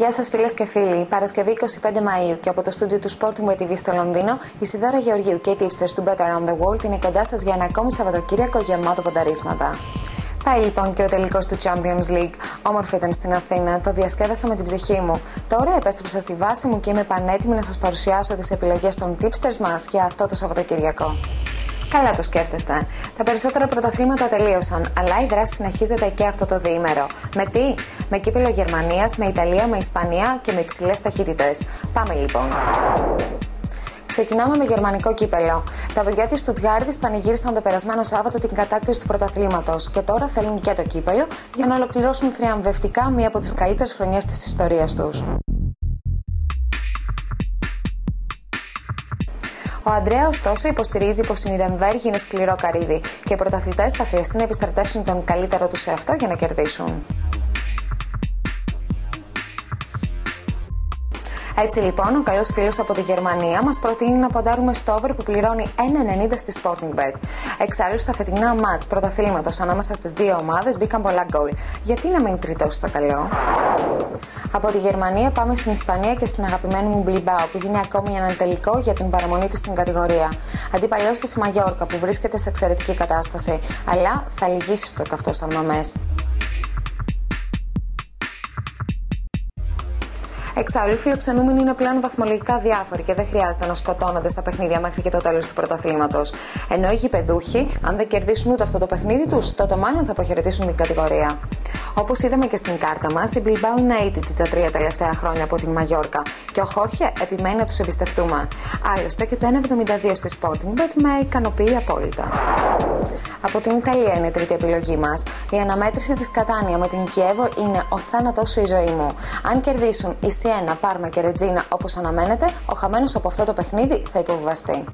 Γεια σας φίλες και φίλοι. Παρασκευή 25 Μαΐου και από το στούντιο του Sporting TV στο Λονδίνο, η Σιδώρα Γεωργίου και οι tipsters του Bet Around the World είναι κοντά σας για ένα ακόμη Σαββατοκύριακο γεμάτο πονταρίσματα. Πάει λοιπόν και ο τελικός του Champions League. Όμορφο ήταν στην Αθήνα, το διασκέδασα με την ψυχή μου. Τώρα επέστρεψα στη βάση μου και είμαι πανέτοιμη να σας παρουσιάσω τις επιλογές των tipsters μας για αυτό το Σαββατοκύριακο. Καλά το σκέφτεστε. Τα περισσότερα πρωταθλήματα τελείωσαν, αλλά η δράση συνεχίζεται και αυτό το διήμερο. Με τι? Με κύπελλο Γερμανίας, με Ιταλία, με Ισπανία και με υψηλές ταχύτητες. Πάμε λοιπόν. Ξεκινάμε με γερμανικό κύπελλο. Τα παιδιά της Στουτγκάρδης πανηγύρισαν το περασμένο Σάββατο την κατάκτηση του πρωταθλήματος και τώρα θέλουν και το κύπελλο για να ολοκληρώσουν θριαμβευτικά μία από τις καλύτερες χρονιές της ιστορίας τους. Ο Αντρέα, ωστόσο, υποστηρίζει πως η Νιρεμβέργη είναι σκληρό καρύδι και οι πρωταθλητές θα χρειαστεί να επιστρατεύσουν τον καλύτερο τους σε αυτό για να κερδίσουν. Έτσι λοιπόν, ο καλός φίλος από τη Γερμανία μας προτείνει να ποντάρουμε στο over που πληρώνει 1,90 στη Sporting Bet. Εξάλλου, στα φετινά μάτς πρωταθλήματος ανάμεσα στις δύο ομάδες μπήκαν πολλά γκολ. Γιατί να μην τριτώσει το καλό? Από τη Γερμανία πάμε στην Ισπανία και στην αγαπημένη μου Bilbao που δίνει ακόμη έναν τελικό για την παραμονή της στην κατηγορία. Αντίπαλός της η Μαγιόρκα που βρίσκεται σε εξαιρετική κατάσταση, αλλά θα λυγίσει στο καυτό σαν μαμές. Εξάλλου, οι φιλοξενούμενοι είναι πλέον βαθμολογικά διάφοροι και δεν χρειάζεται να σκοτώνονται στα παιχνίδια μέχρι και το τέλος του πρωταθλήματος. Ενώ οι γηπεδούχοι, αν δεν κερδίσουν ούτε αυτό το παιχνίδι τους, τότε μάλλον θα αποχαιρετήσουν την κατηγορία. Όπως είδαμε και στην κάρτα μας, η Bilbao είναι αίτητη τα 3 τελευταία χρόνια από την Μαγιόρκα και ο Χόρχε επιμένει να τους εμπιστευτούμε. Άλλωστε και το 1,72 στη Sporting Bet με ικανοποιεί απόλυτα. Από την Ιταλία είναι η τρίτη επιλογή μας. Η αναμέτρηση της Κατάνια με την Κιέβο είναι ο θάνατός σου η ζωή μου. Αν κερδίσουν η Σιένα, Πάρμα και Ρετζίνα όπως αναμένεται, ο χαμένος από αυτό το παιχνίδι θα υποβιβαστεί.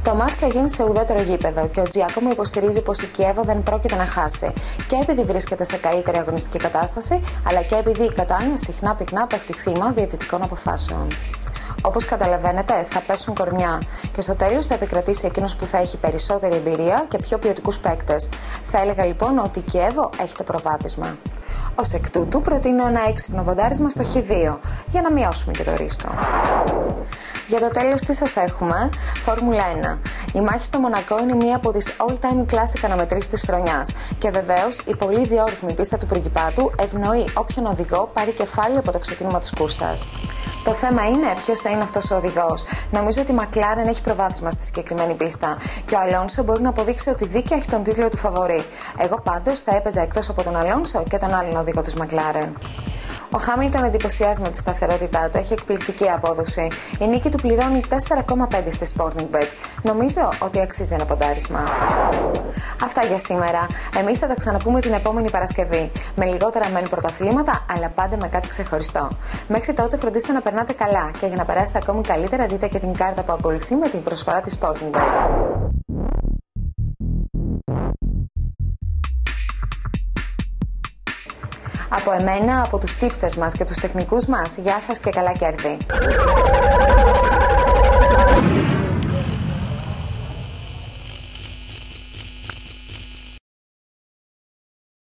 Το μάτς θα γίνει σε ουδέτερο γήπεδο και ο Τζιάκομο υποστηρίζει πως η Κιέβο δεν πρόκειται να χάσει. Και επειδή βρίσκεται σε καλύτερη αγωνιστική κατάσταση, αλλά και επειδή η Κατάνια συχνά πυκνά πέφτει θύμα διαιτητικών αποφάσεων. Όπως καταλαβαίνετε, θα πέσουν κορμιά και στο τέλος θα επικρατήσει εκείνος που θα έχει περισσότερη εμπειρία και πιο ποιοτικούς παίκτες. Θα έλεγα λοιπόν ότι η Κιέβο έχει το προβάδισμα. Ως εκ τούτου, προτείνω ένα έξυπνο ποντάρισμα στο Χ2 για να μειώσουμε και το ρίσκο. Για το τέλος, τι σας έχουμε? Φόρμουλα 1. Η μάχη στο Μονακό είναι μία από τις all-time classic αναμετρήσεις της χρονιάς. Και βεβαίως, η πολύ διόρυθμη πίστα του Πριγκιπάτου ευνοεί όποιον οδηγό πάρει κεφάλι από το ξεκίνημα της κούρσας. Το θέμα είναι ποιος θα είναι αυτός ο οδηγός. Νομίζω ότι η McLaren έχει προβάδισμα στη συγκεκριμένη πίστα και ο Αλόνσο μπορεί να αποδείξει ότι δίκαια έχει τον τίτλο του φαβορί. Εγώ πάντως θα έπαιζα εκτός από τον Αλόνσο και τον άλλον οδηγό της McLaren. Ο Χάμιλτον εντυπωσιάζει με τη σταθερότητά του, έχει εκπληκτική απόδοση. Η νίκη του πληρώνει 4,5 στη Sporting Bet. Νομίζω ότι αξίζει ένα ποντάρισμα. Αυτά για σήμερα. Εμείς θα τα ξαναπούμε την επόμενη Παρασκευή. Με λιγότερα μεν πρωταθλήματα, αλλά πάντα με κάτι ξεχωριστό. Μέχρι τότε φροντίστε να περνάτε καλά και για να περάσετε ακόμη καλύτερα δείτε και την κάρτα που ακολουθεί με την προσφορά της Sporting Bet. Από εμένα, από τους tipsters μας και τους τεχνικούς μας, γεια σας και καλά κέρδη.